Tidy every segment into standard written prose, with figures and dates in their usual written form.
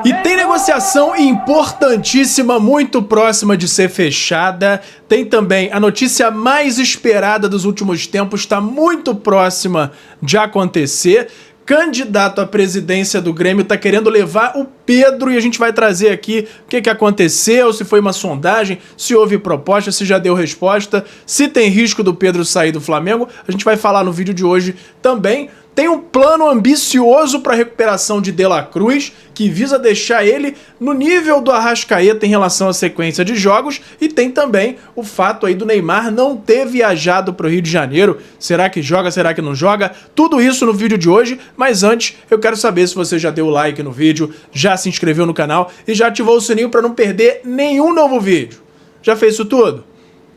E tem negociação importantíssima, muito próxima de ser fechada. Tem também a notícia mais esperada dos últimos tempos, está muito próxima de acontecer. Candidato à presidência do Grêmio está querendo levar o Pedro e a gente vai trazer aqui o que aconteceu, se foi uma sondagem, se houve proposta, se já deu resposta, se tem risco do Pedro sair do Flamengo. A gente vai falar no vídeo de hoje também. Tem um plano ambicioso para a recuperação de De La Cruz, que visa deixar ele no nível do Arrascaeta em relação à sequência de jogos, e tem também o fato aí do Neymar não ter viajado para o Rio de Janeiro. Será que joga, será que não joga? Tudo isso no vídeo de hoje, mas antes eu quero saber se você já deu o like no vídeo, já se inscreveu no canal e já ativou o sininho para não perder nenhum novo vídeo. Já fez isso tudo?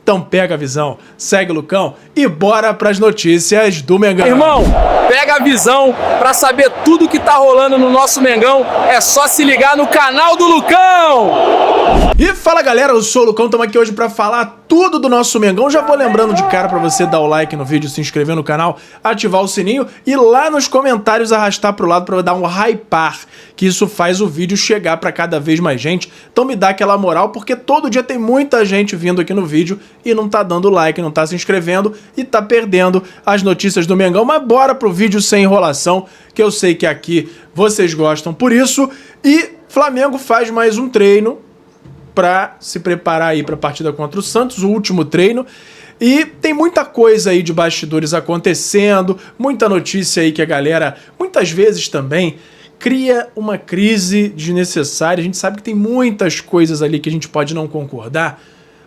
Então pega a visão, segue o Lucão e bora pras notícias do Mengão. Irmão, pega a visão pra saber tudo que tá rolando no nosso Mengão. É só se ligar no canal do Lucão. E fala galera, eu sou o Lucão, estamos aqui hoje pra falar tudo do nosso Mengão. Já vou lembrando de cara pra você dar o like no vídeo, se inscrever no canal, ativar o sininho e lá nos comentários arrastar pro lado pra dar um hypar, que isso faz o vídeo chegar pra cada vez mais gente. Então me dá aquela moral, porque todo dia tem muita gente vindo aqui no vídeo e não tá dando like, não tá se inscrevendo e tá perdendo as notícias do Mengão. Mas bora pro vídeo sem enrolação, que eu sei que aqui vocês gostam por isso. E Flamengo faz mais um treino para se preparar aí para a partida contra o Santos, o último treino. E tem muita coisa aí de bastidores acontecendo, muita notícia aí que a galera, muitas vezes também, cria uma crise desnecessária. A gente sabe que tem muitas coisas ali que a gente pode não concordar,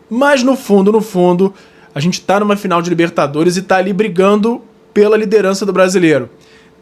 mas no fundo, a gente tá numa final de Libertadores e tá ali brigando pela liderança do brasileiro.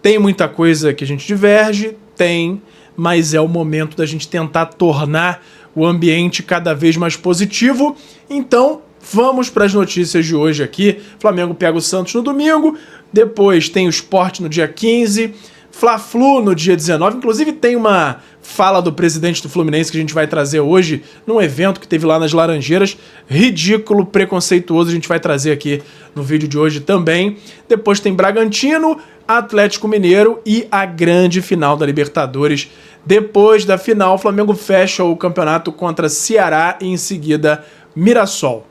Tem muita coisa que a gente diverge, tem, mas é o momento da gente tentar tornar o ambiente cada vez mais positivo. Então, vamos para as notícias de hoje aqui. Flamengo pega o Santos no domingo, depois tem o Sport no dia 15, Fla-Flu no dia 19, inclusive tem uma fala do presidente do Fluminense que a gente vai trazer hoje num evento que teve lá nas Laranjeiras, ridículo, preconceituoso, a gente vai trazer aqui no vídeo de hoje também. Depois tem Bragantino, Atlético Mineiro e a grande final da Libertadores. Depois da final, o Flamengo fecha o campeonato contra Ceará e em seguida Mirassol.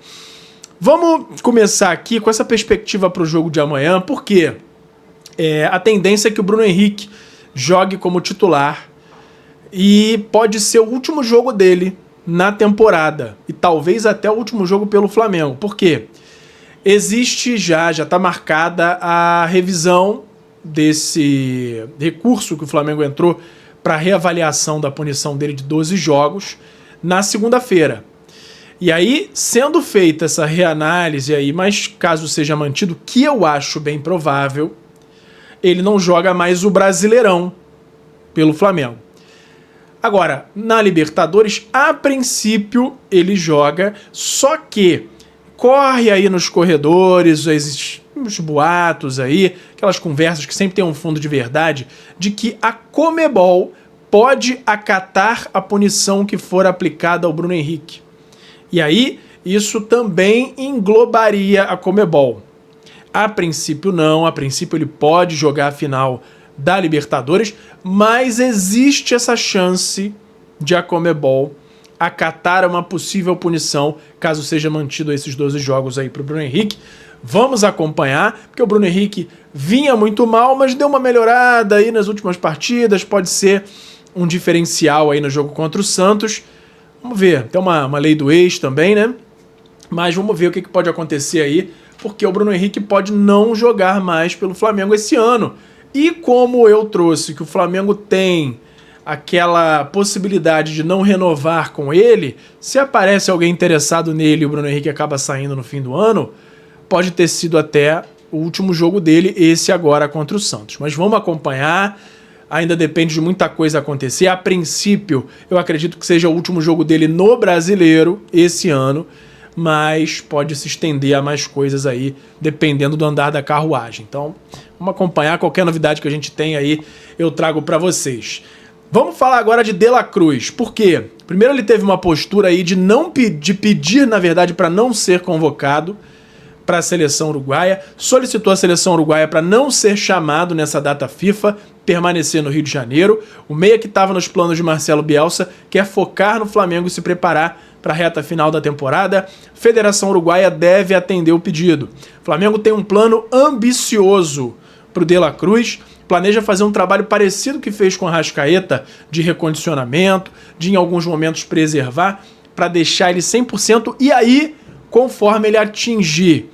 Vamos começar aqui com essa perspectiva para o jogo de amanhã, porque a tendência é que o Bruno Henrique jogue como titular e pode ser o último jogo dele na temporada e talvez até o último jogo pelo Flamengo. Por quê? Existe já está marcada a revisão desse recurso que o Flamengo entrou para reavaliação da punição dele de 12 jogos na segunda-feira. E aí, sendo feita essa reanálise aí, mas caso seja mantido, que eu acho bem provável, ele não joga mais o Brasileirão pelo Flamengo. Agora, na Libertadores, a princípio, ele joga, só que corre aí nos corredores, os boatos aí, aquelas conversas que sempre tem um fundo de verdade, de que a Conmebol pode acatar a punição que for aplicada ao Bruno Henrique. E aí, isso também englobaria a Conmebol. A princípio não, a princípio ele pode jogar a final da Libertadores, mas existe essa chance de a Conmebol acatar uma possível punição, caso seja mantido esses 12 jogos aí para o Bruno Henrique. Vamos acompanhar, porque o Bruno Henrique vinha muito mal, mas deu uma melhorada aí nas últimas partidas, pode ser um diferencial aí no jogo contra o Santos. Vamos ver, tem uma lei do ex também, né? Mas vamos ver o que pode acontecer aí, porque o Bruno Henrique pode não jogar mais pelo Flamengo esse ano. E como eu trouxe que o Flamengo tem aquela possibilidade de não renovar com ele, se aparece alguém interessado nele e o Bruno Henrique acaba saindo no fim do ano, pode ter sido até o último jogo dele, esse agora contra o Santos. Mas vamos acompanhar, ainda depende de muita coisa acontecer. A princípio, eu acredito que seja o último jogo dele no Brasileiro esse ano, mas pode se estender a mais coisas aí, dependendo do andar da carruagem. Então, vamos acompanhar qualquer novidade que a gente tem aí, eu trago para vocês. Vamos falar agora de De La Cruz. Por quê? Primeiro ele teve uma postura aí de pedir, na verdade, para não ser convocado, para a seleção uruguaia, solicitou a seleção uruguaia para não ser chamado nessa data FIFA, permanecer no Rio de Janeiro. O meia que estava nos planos de Marcelo Bielsa quer focar no Flamengo e se preparar para a reta final da temporada. Federação Uruguaia deve atender o pedido. O Flamengo tem um plano ambicioso para o De La Cruz, planeja fazer um trabalho parecido que fez com a Arrascaeta, de recondicionamento, de em alguns momentos preservar, para deixar ele 100%, e aí, conforme ele atingir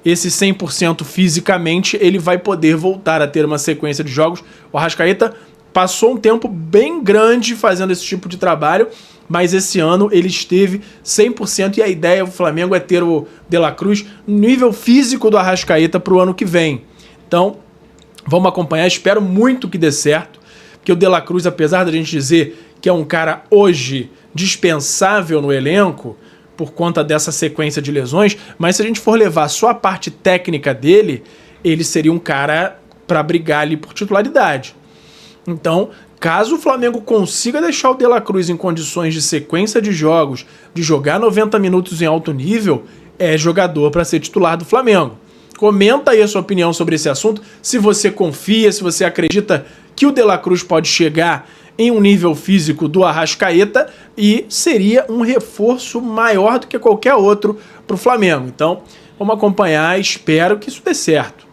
esse 100% fisicamente, ele vai poder voltar a ter uma sequência de jogos. O Arrascaeta passou um tempo bem grande fazendo esse tipo de trabalho, mas esse ano ele esteve 100%, e a ideia do Flamengo é ter o De La Cruz no nível físico do Arrascaeta para o ano que vem. Então, vamos acompanhar, espero muito que dê certo, porque o De La Cruz, apesar da gente dizer que é um cara hoje dispensável no elenco, por conta dessa sequência de lesões, mas se a gente for levar só a parte técnica dele, ele seria um cara para brigar ali por titularidade. Então, caso o Flamengo consiga deixar o De La Cruz em condições de sequência de jogos, de jogar 90 minutos em alto nível, é jogador para ser titular do Flamengo. Comenta aí a sua opinião sobre esse assunto, se você confia, se você acredita que o De La Cruz pode chegar em um nível físico do Arrascaeta e seria um reforço maior do que qualquer outro para o Flamengo. Então, vamos acompanhar, espero que isso dê certo.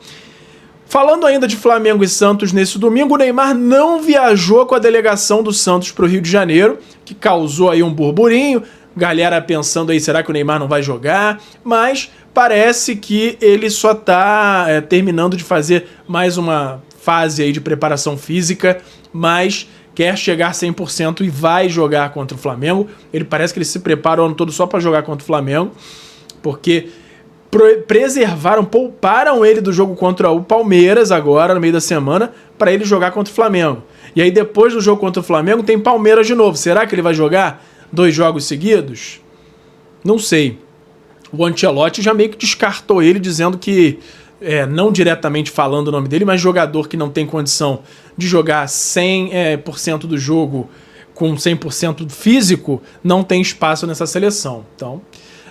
Falando ainda de Flamengo e Santos nesse domingo, o Neymar não viajou com a delegação do Santos para o Rio de Janeiro, que causou aí um burburinho, galera pensando aí, será que o Neymar não vai jogar? Mas parece que ele só está terminando de fazer mais uma fase aí de preparação física, mas quer chegar 100% e vai jogar contra o Flamengo. Ele parece que ele se prepara o ano todo só para jogar contra o Flamengo, porque pouparam ele do jogo contra o Palmeiras agora, no meio da semana, para ele jogar contra o Flamengo. E aí depois do jogo contra o Flamengo tem Palmeiras de novo. Será que ele vai jogar 2 jogos seguidos? Não sei. O Ancelotti já meio que descartou ele, dizendo que, não diretamente falando o nome dele, mas jogador que não tem condição de jogar 100% do jogo com 100% físico, não tem espaço nessa seleção. Então,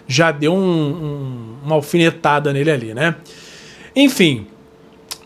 já deu uma alfinetada nele ali, né? Enfim,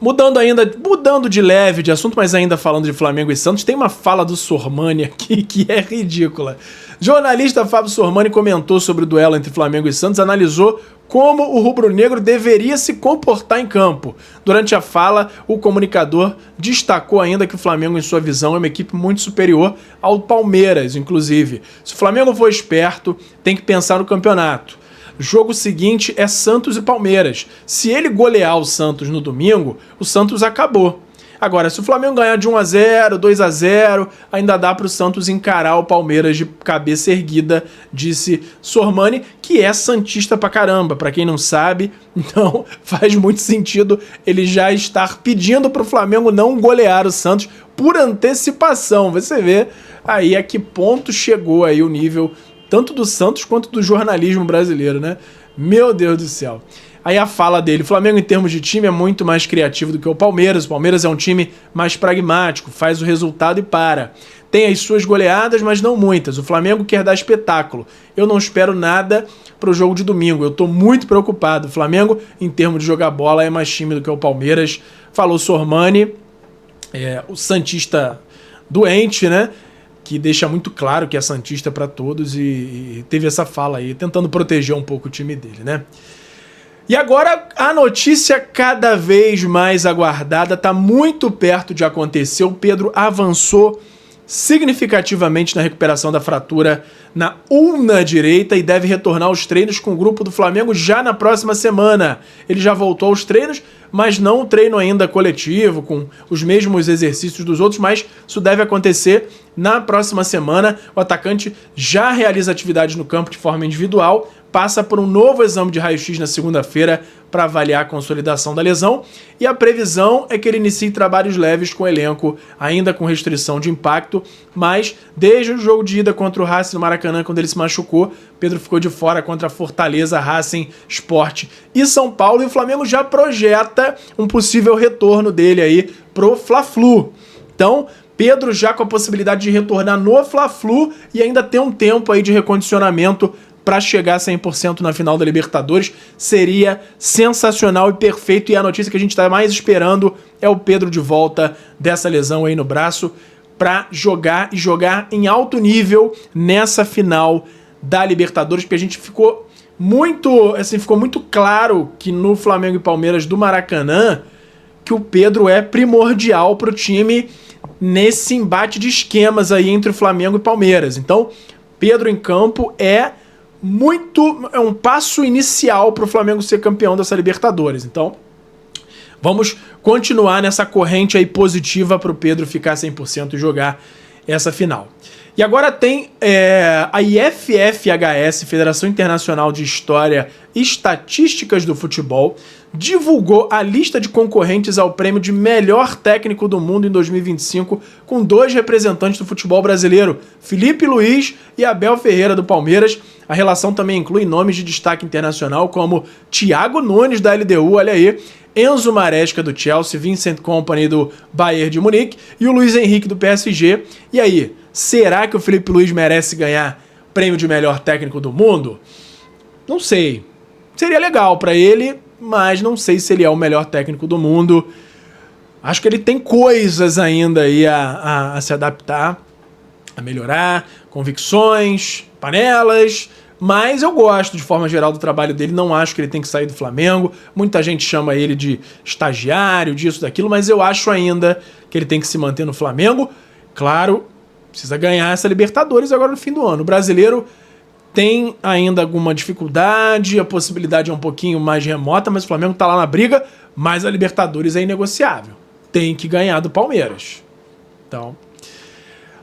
mudando de leve de assunto, mas ainda falando de Flamengo e Santos, tem uma fala do Sormani aqui que é ridícula. Jornalista Fábio Sormani comentou sobre o duelo entre Flamengo e Santos, analisou como o rubro-negro deveria se comportar em campo. Durante a fala, o comunicador destacou ainda que o Flamengo, em sua visão, é uma equipe muito superior ao Palmeiras, inclusive. Se o Flamengo for esperto, tem que pensar no campeonato. O jogo seguinte é Santos e Palmeiras. Se ele golear o Santos no domingo, o Santos acabou. Agora, se o Flamengo ganhar de 1-0, 2-0, ainda dá para o Santos encarar o Palmeiras de cabeça erguida, disse Sormani, que é santista pra caramba, pra quem não sabe. Então faz muito sentido ele já estar pedindo para o Flamengo não golear o Santos por antecipação. Você vê aí a que ponto chegou aí o nível tanto do Santos quanto do jornalismo brasileiro, né? Meu Deus do céu. Aí a fala dele, o Flamengo em termos de time é muito mais criativo do que o Palmeiras é um time mais pragmático, faz o resultado e para. Tem as suas goleadas, mas não muitas. O Flamengo quer dar espetáculo. Eu não espero nada pro jogo de domingo, eu tô muito preocupado. O Flamengo, em termos de jogar bola, é mais time do que o Palmeiras. Falou Sormani, o santista doente, né? Que deixa muito claro que é santista para todos e teve essa fala aí, tentando proteger um pouco o time dele, né? E agora a notícia cada vez mais aguardada, está muito perto de acontecer. O Pedro avançou significativamente na recuperação da fratura na ulna direita e deve retornar aos treinos com o grupo do Flamengo já na próxima semana. Ele já voltou aos treinos, mas não o treino ainda coletivo, com os mesmos exercícios dos outros, mas isso deve acontecer na próxima semana. O atacante já realiza atividades no campo de forma individual, passa por um novo exame de raio-x na segunda-feira para avaliar a consolidação da lesão, e a previsão é que ele inicie trabalhos leves com o elenco, ainda com restrição de impacto, mas desde o jogo de ida contra o Racing no Maracanã, quando ele se machucou, Pedro ficou de fora contra a Fortaleza, Racing, Sport e São Paulo, e o Flamengo já projeta um possível retorno dele aí pro Fla-Flu. Então, Pedro já com a possibilidade de retornar no Fla-Flu e ainda ter um tempo aí de recondicionamento para chegar a 100% na final da Libertadores. Seria sensacional e perfeito. E a notícia que a gente está mais esperando é o Pedro de volta dessa lesão aí no braço para jogar e jogar em alto nível nessa final da Libertadores, porque a gente ficou muito claro que no Flamengo e Palmeiras do Maracanã que o Pedro é primordial para o time nesse embate de esquemas aí entre o Flamengo e Palmeiras. Então, Pedro em campo é um passo inicial para o Flamengo ser campeão dessa Libertadores. Então, vamos continuar nessa corrente aí positiva para o Pedro ficar 100% e jogar essa final. E agora tem a IFFHS, Federação Internacional de História e Estatísticas do Futebol, divulgou a lista de concorrentes ao prêmio de melhor técnico do mundo em 2025, com 2 representantes do futebol brasileiro, Felipe Luiz e Abel Ferreira do Palmeiras. A relação também inclui nomes de destaque internacional como Thiago Nunes da LDU, olha aí, Enzo Maresca do Chelsea, Vincent Kompany do Bayern de Munique e o Luiz Henrique do PSG. E aí, será que o Felipe Luiz merece ganhar prêmio de melhor técnico do mundo? Não sei. Seria legal pra ele, mas não sei se ele é o melhor técnico do mundo. Acho que ele tem coisas ainda aí a se adaptar, a melhorar, convicções, panelas, mas eu gosto de forma geral do trabalho dele, não acho que ele tem que sair do Flamengo. Muita gente chama ele de estagiário, disso, daquilo, mas eu acho ainda que ele tem que se manter no Flamengo. Claro, precisa ganhar essa Libertadores agora no fim do ano. O brasileiro tem ainda alguma dificuldade, a possibilidade é um pouquinho mais remota, mas o Flamengo tá lá na briga, mas a Libertadores é inegociável. Tem que ganhar do Palmeiras. Então,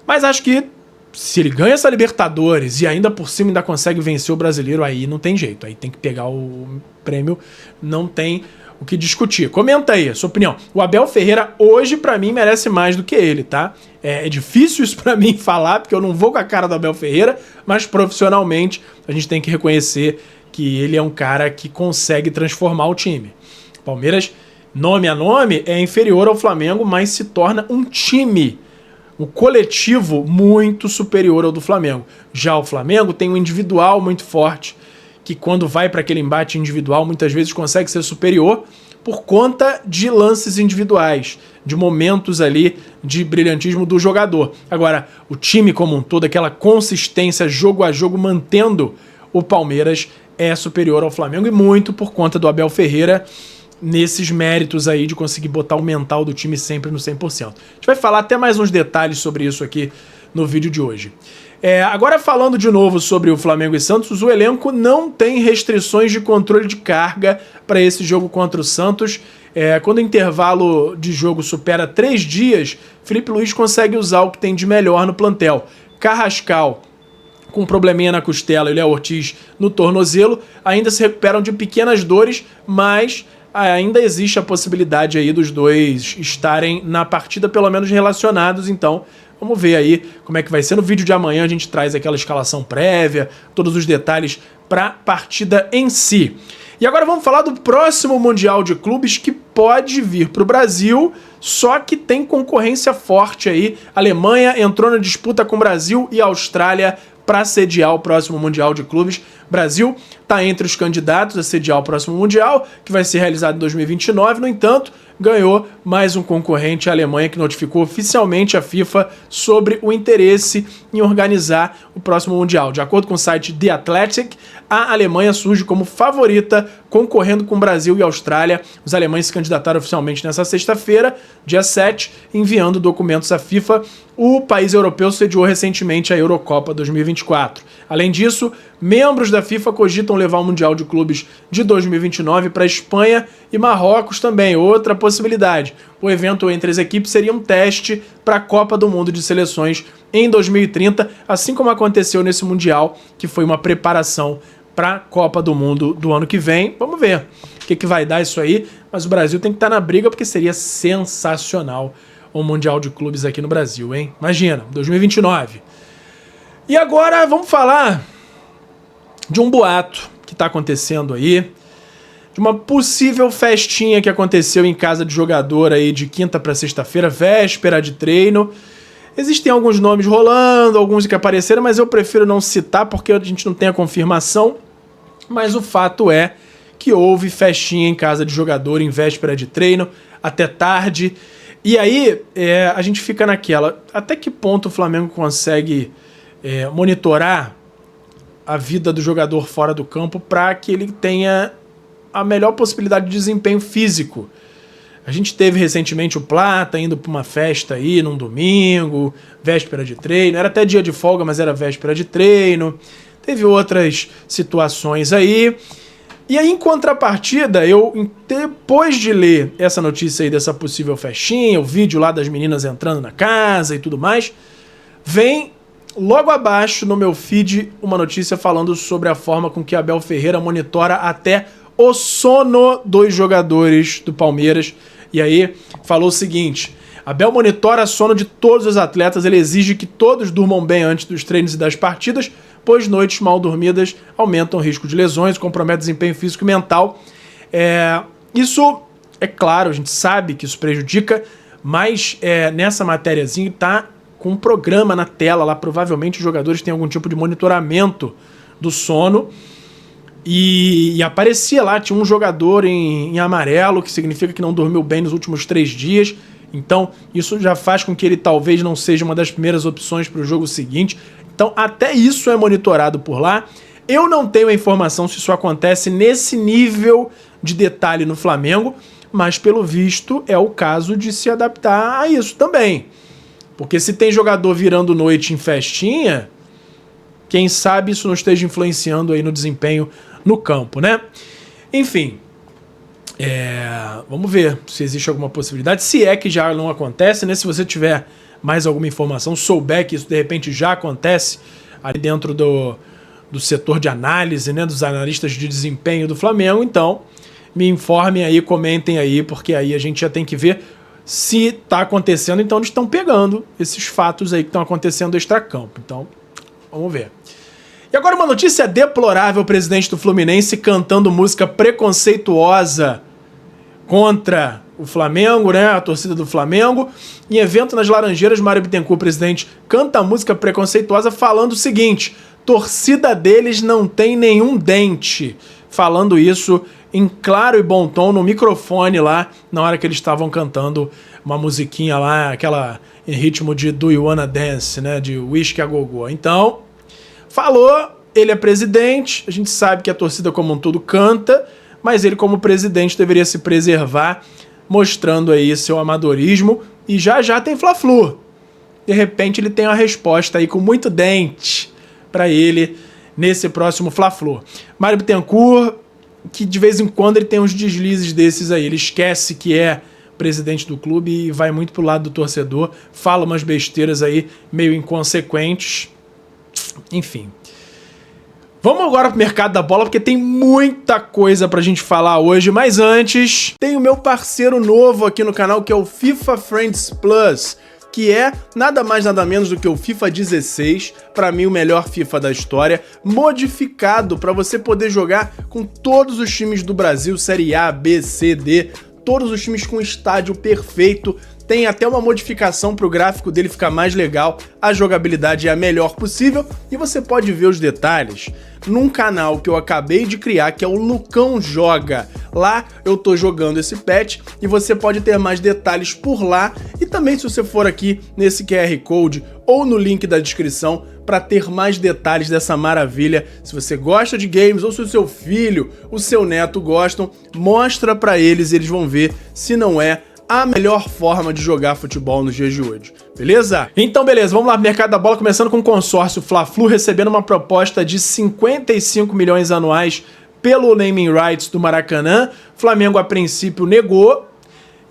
mas acho que se ele ganha essa Libertadores e ainda por cima ainda consegue vencer o brasileiro, aí não tem jeito. Aí tem que pegar o prêmio, não tem o que discutir. Comenta aí a sua opinião. O Abel Ferreira hoje, pra mim, merece mais do que ele, tá? É difícil isso pra mim falar, porque eu não vou com a cara do Abel Ferreira, mas profissionalmente a gente tem que reconhecer que ele é um cara que consegue transformar o time. Palmeiras, nome a nome, é inferior ao Flamengo, mas se torna um time, um coletivo muito superior ao do Flamengo. Já o Flamengo tem um individual muito forte, que quando vai para aquele embate individual, muitas vezes consegue ser superior por conta de lances individuais, de momentos ali de brilhantismo do jogador. Agora, o time como um todo, aquela consistência jogo a jogo, mantendo o Palmeiras, é superior ao Flamengo, e muito por conta do Abel Ferreira, nesses méritos aí de conseguir botar o mental do time sempre no 100%. A gente vai falar até mais uns detalhes sobre isso aqui no vídeo de hoje. Agora falando de novo sobre o Flamengo e Santos, o elenco não tem restrições de controle de carga para esse jogo contra o Santos. Quando o intervalo de jogo supera 3 dias, Felipe Luiz consegue usar o que tem de melhor no plantel. Carrascal, com um probleminha na costela, e Léo Ortiz no tornozelo, ainda se recuperam de pequenas dores, mas ainda existe a possibilidade aí dos dois estarem na partida, pelo menos relacionados. Então, vamos ver aí como é que vai ser. No vídeo de amanhã a gente traz aquela escalação prévia, todos os detalhes para a partida em si. E agora vamos falar do próximo Mundial de Clubes, que pode vir para o Brasil, só que tem concorrência forte aí. A Alemanha entrou na disputa com o Brasil e a Austrália para sediar o próximo Mundial de Clubes. Brasil está entre os candidatos a sediar o próximo Mundial, que vai ser realizado em 2029. No entanto, ganhou mais um concorrente, a Alemanha, que notificou oficialmente a FIFA sobre o interesse em organizar o próximo Mundial. De acordo com o site The Athletic, a Alemanha surge como favorita, concorrendo com Brasil e Austrália. Os alemães se candidataram oficialmente nessa sexta-feira, dia 7, enviando documentos à FIFA. O país europeu sediou recentemente a Eurocopa 2024. Além disso, membros da FIFA cogitam levar o Mundial de Clubes de 2029 para Espanha e Marrocos também, outra possibilidade. O evento entre as equipes seria um teste para a Copa do Mundo de Seleções em 2030, assim como aconteceu nesse Mundial, que foi uma preparação para a Copa do Mundo do ano que vem. Vamos ver o que vai dar isso aí, mas o Brasil tem que estar na briga, porque seria sensacional o Mundial de Clubes aqui no Brasil, hein? Imagina, 2029. E agora vamos falar de um boato que está acontecendo aí, de uma possível festinha que aconteceu em casa de jogador aí de quinta para sexta-feira, véspera de treino. Existem alguns nomes rolando, alguns que apareceram, mas eu prefiro não citar porque a gente não tem a confirmação. Mas o fato é que houve festinha em casa de jogador em véspera de treino, até tarde. E aí a gente fica naquela, até que ponto o Flamengo consegue monitorar a vida do jogador fora do campo para que ele tenha a melhor possibilidade de desempenho físico. A gente teve recentemente o Plata indo para uma festa aí num domingo, véspera de treino, era até dia de folga, mas era véspera de treino. Teve outras situações aí. E aí, em contrapartida, eu, depois de ler essa notícia aí dessa possível festinha, o vídeo lá das meninas entrando na casa e tudo mais, vem logo abaixo no meu feed uma notícia falando sobre a forma com que Abel Ferreira monitora até o sono dos jogadores do Palmeiras. E aí, falou o seguinte: Abel monitora o sono de todos os atletas, ele exige que todos durmam bem antes dos treinos e das partidas, pois noites mal dormidas aumentam o risco de lesões, comprometem o desempenho físico e mental. Isso, é claro, a gente sabe que isso prejudica, mas nessa matériazinha tá com um programa na tela lá, provavelmente os jogadores têm algum tipo de monitoramento do sono, e aparecia lá, tinha um jogador em amarelo, que significa que não dormiu bem nos últimos 3 dias, então isso já faz com que ele talvez não seja uma das primeiras opções para o jogo seguinte. Então até isso é monitorado por lá. Eu não tenho a informação se isso acontece nesse nível de detalhe no Flamengo, mas pelo visto é o caso de se adaptar a isso também. Porque se tem jogador virando noite em festinha, quem sabe isso não esteja influenciando aí no desempenho no campo, né? Enfim, vamos ver se existe alguma possibilidade, se é que já não acontece, né? Se você tiver mais alguma informação, souber que isso de repente já acontece ali dentro do setor de análise, né, dos analistas de desempenho do Flamengo, então me informem aí, comentem aí, porque aí a gente já tem que ver se tá acontecendo, então eles estão pegando esses fatos aí que estão acontecendo extracampo. Então, vamos ver. E agora uma notícia deplorável: o presidente do Fluminense cantando música preconceituosa contra o Flamengo, né, a torcida do Flamengo. Em evento nas Laranjeiras, Mário Bittencourt, presidente, canta música preconceituosa falando o seguinte: torcida deles não tem nenhum dente. Falando isso em claro e bom tom no microfone lá, na hora que eles estavam cantando uma musiquinha lá, aquela em ritmo de Do You Wanna Dance, né, de Whisky a Gogô. Então, falou, ele é presidente, a gente sabe que a torcida como um todo canta, mas ele como presidente deveria se preservar, mostrando aí seu amadorismo, e já tem Fla-Flu. De repente ele tem uma resposta aí com muito dente para ele nesse próximo Fla-Flu. Mário Bittencourt, que de vez em quando ele tem uns deslizes desses aí, ele esquece que é presidente do clube e vai muito pro lado do torcedor, fala umas besteiras aí meio inconsequentes, enfim. Vamos agora pro mercado da bola, porque tem muita coisa pra gente falar hoje, mas antes, tem o meu parceiro novo aqui no canal, que é o FIFA Friends Plus, que é nada mais nada menos do que o FIFA 16, pra mim o melhor FIFA da história, modificado pra você poder jogar com todos os times do Brasil, Série A, B, C, D, todos os times com estádio perfeito. Tem até uma modificação para o gráfico dele ficar mais legal, a jogabilidade é a melhor possível e você pode ver os detalhes num canal que eu acabei de criar, que é o Lucão Joga. Lá eu tô jogando esse patch e você pode ter mais detalhes por lá, e também se você for aqui nesse QR Code ou no link da descrição para ter mais detalhes dessa maravilha. Se você gosta de games ou se o seu filho, o seu neto gostam, mostra para eles, eles vão ver se não é a melhor forma de jogar futebol nos dias de hoje, beleza? Então beleza, vamos lá, mercado da bola, começando com o consórcio Fla-Flu recebendo uma proposta de 55 milhões anuais pelo naming rights do Maracanã. Flamengo a princípio negou,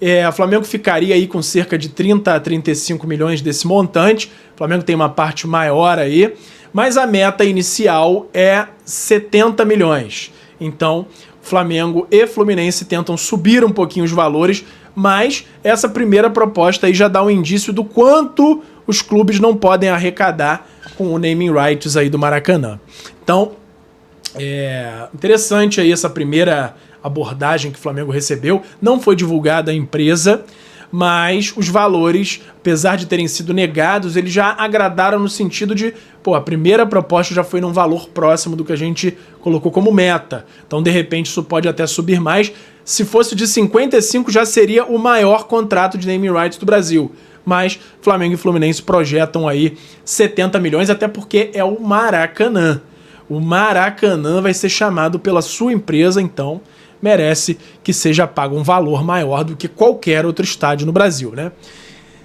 o Flamengo ficaria aí com cerca de 30 a 35 milhões desse montante, o Flamengo tem uma parte maior aí, mas a meta inicial é 70 milhões, então Flamengo e Fluminense tentam subir um pouquinho os valores, mas essa primeira proposta aí já dá um indício do quanto os clubes não podem arrecadar com o naming rights aí do Maracanã. Então, interessante aí essa primeira abordagem que o Flamengo recebeu. Não foi divulgada a empresa, mas os valores, apesar de terem sido negados, eles já agradaram no sentido de, pô, a primeira proposta já foi num valor próximo do que a gente colocou como meta. Então, de repente, isso pode até subir mais. Se fosse de 55, já seria o maior contrato de naming rights do Brasil. Mas Flamengo e Fluminense projetam aí 70 milhões, até porque é o Maracanã. O Maracanã vai ser chamado pela sua empresa, então merece que seja pago um valor maior do que qualquer outro estádio no Brasil, né?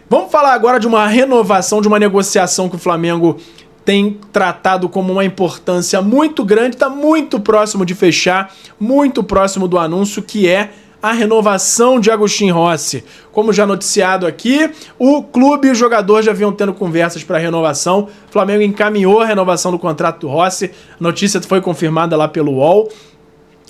Vamos falar agora de uma renovação, de uma negociação que o Flamengo tem tratado como uma importância muito grande, está muito próximo de fechar, muito próximo do anúncio, que é a renovação de Agostinho Rossi. Como já noticiado aqui, o clube e o jogador já vinham tendo conversas para a renovação. O Flamengo encaminhou a renovação do contrato do Rossi. A notícia foi confirmada lá pelo UOL.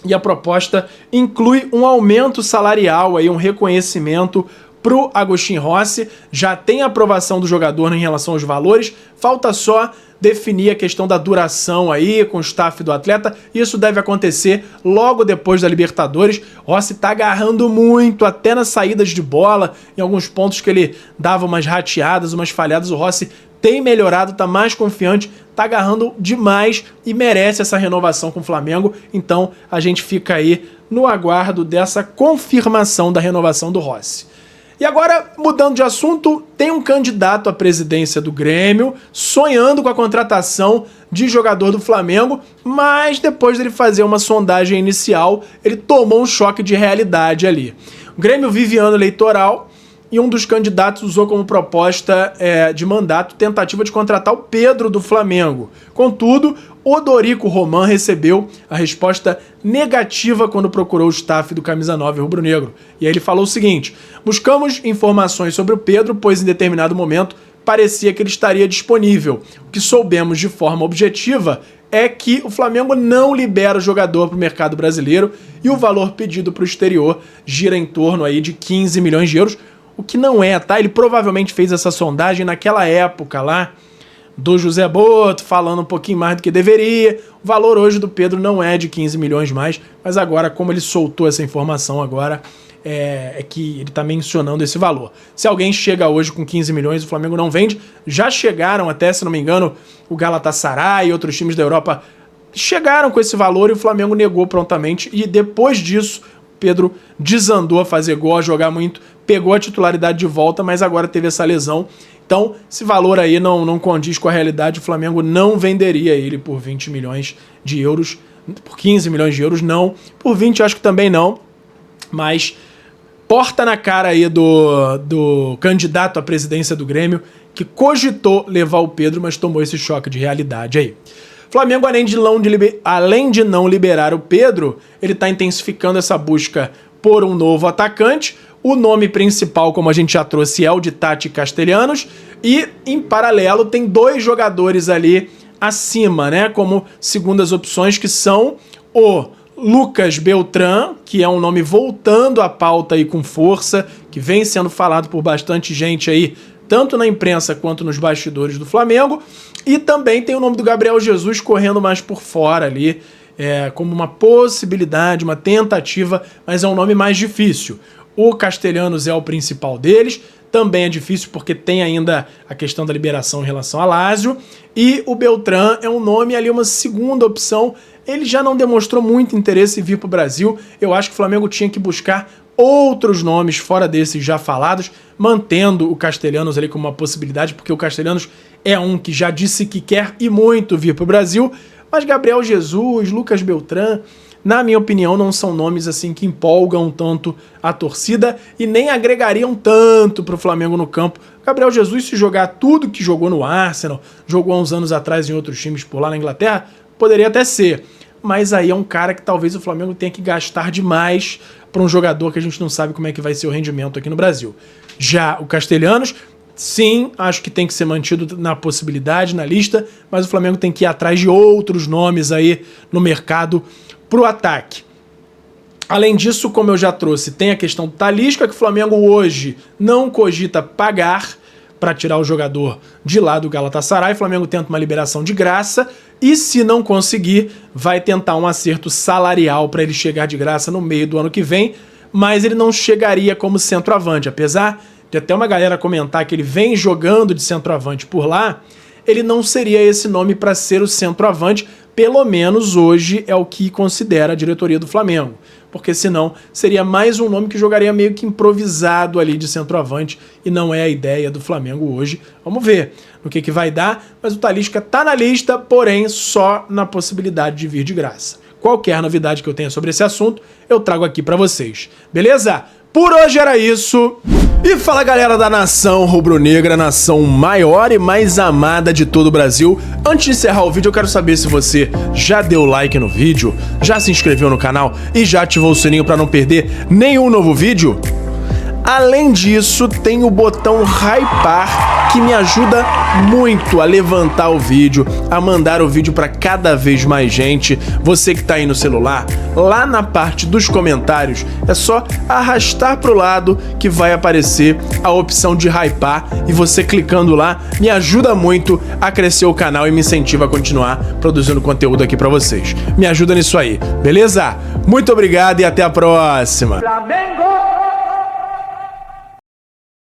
E a proposta inclui um aumento salarial, aí, um reconhecimento para o Agostinho Rossi. Já tem aprovação do jogador em relação aos valores. Falta só definir a questão da duração aí com o staff do atleta. Isso deve acontecer logo depois da Libertadores. Rossi tá agarrando muito, até nas saídas de bola, em alguns pontos que ele dava umas rateadas, umas falhadas. O Rossi tem melhorado, tá mais confiante, tá agarrando demais e merece essa renovação com o Flamengo. Então a gente fica aí no aguardo dessa confirmação da renovação do Rossi. E agora, mudando de assunto, tem um candidato à presidência do Grêmio sonhando com a contratação de jogador do Flamengo, mas depois dele fazer uma sondagem inicial, ele tomou um choque de realidade ali. O Grêmio vive ano eleitoral e um dos candidatos usou como proposta de mandato tentativa de contratar o Pedro do Flamengo. Contudo, o Dorico Roman recebeu a resposta negativa quando procurou o staff do Camisa 9 rubro-negro. E aí ele falou o seguinte: buscamos informações sobre o Pedro, pois em determinado momento parecia que ele estaria disponível. O que soubemos de forma objetiva é que o Flamengo não libera o jogador para o mercado brasileiro e o valor pedido para o exterior gira em torno aí de 15 milhões de euros, o que não é, tá? Ele provavelmente fez essa sondagem naquela época lá do José Boto, falando um pouquinho mais do que deveria. O valor hoje do Pedro não é de 15 milhões mais, mas agora, como ele soltou essa informação agora, é que ele está mencionando esse valor. Se alguém chega hoje com 15 milhões, o Flamengo não vende. Já chegaram até, se não me engano, o Galatasaray e outros times da Europa chegaram com esse valor e o Flamengo negou prontamente. E depois disso, Pedro desandou a fazer gol, a jogar muito, pegou a titularidade de volta, mas agora teve essa lesão. Então, esse valor aí não condiz com a realidade. O Flamengo não venderia ele por 20 milhões de euros, por 15 milhões de euros, não. Por 20 acho que também não, mas porta na cara aí do candidato à presidência do Grêmio, que cogitou levar o Pedro, mas tomou esse choque de realidade aí. Flamengo, além de não liberar o Pedro, ele está intensificando essa busca por um novo atacante. O nome principal, como a gente já trouxe, é o de Tati Castellanos. E, em paralelo, tem dois jogadores ali acima, né? Como segundas opções, que são o Lucas Beltrán, que é um nome voltando à pauta aí com força, que vem sendo falado por bastante gente aí, tanto na imprensa quanto nos bastidores do Flamengo. E também tem o nome do Gabriel Jesus correndo mais por fora ali, como uma possibilidade, uma tentativa, mas é um nome mais difícil. O Castellanos é o principal deles, também é difícil porque tem ainda a questão da liberação em relação a Lazio, e o Beltrán é um nome ali, uma segunda opção. Ele já não demonstrou muito interesse em vir para o Brasil. Eu acho que o Flamengo tinha que buscar outros nomes fora desses já falados, mantendo o Castellanos ali como uma possibilidade, porque o Castellanos é um que já disse que quer e muito vir para o Brasil, mas Gabriel Jesus, Lucas Beltrán, na minha opinião, não são nomes assim que empolgam tanto a torcida e nem agregariam tanto para o Flamengo no campo. Gabriel Jesus, se jogar tudo que jogou no Arsenal, jogou há uns anos atrás em outros times por lá na Inglaterra, poderia até ser. Mas aí é um cara que talvez o Flamengo tenha que gastar demais para um jogador que a gente não sabe como é que vai ser o rendimento aqui no Brasil. Já o Castellanos, sim, acho que tem que ser mantido na possibilidade, na lista, mas o Flamengo tem que ir atrás de outros nomes aí no mercado pro ataque. Além disso, como eu já trouxe, tem a questão do Talisca, que o Flamengo hoje não cogita pagar para tirar o jogador de lá do Galatasaray. O Flamengo tenta uma liberação de graça e, se não conseguir, vai tentar um acerto salarial para ele chegar de graça no meio do ano que vem. mas ele não chegaria como centroavante. Apesar de até uma galera comentar que ele vem jogando de centroavante por lá, ele não seria esse nome para ser o centroavante, pelo menos hoje é o que considera a diretoria do Flamengo. Porque senão seria mais um nome que jogaria meio que improvisado ali de centroavante e não é a ideia do Flamengo hoje. Vamos ver no que vai dar, mas o Talisca tá na lista, porém só na possibilidade de vir de graça. Qualquer novidade que eu tenha sobre esse assunto, eu trago aqui pra vocês. Beleza? Por hoje era isso. E fala, galera da nação rubro-negra, nação maior e mais amada de todo o Brasil. Antes de encerrar o vídeo, eu quero saber se você já deu like no vídeo, já se inscreveu no canal e já ativou o sininho para não perder nenhum novo vídeo. Além disso, tem o botão hypar, que me ajuda muito a levantar o vídeo, a mandar o vídeo para cada vez mais gente. Você que tá aí no celular, lá na parte dos comentários, é só arrastar pro lado que vai aparecer a opção de hypar, e você clicando lá me ajuda muito a crescer o canal e me incentiva a continuar produzindo conteúdo aqui para vocês. Me ajuda nisso aí, beleza? Muito obrigado e até a próxima! Flamengo!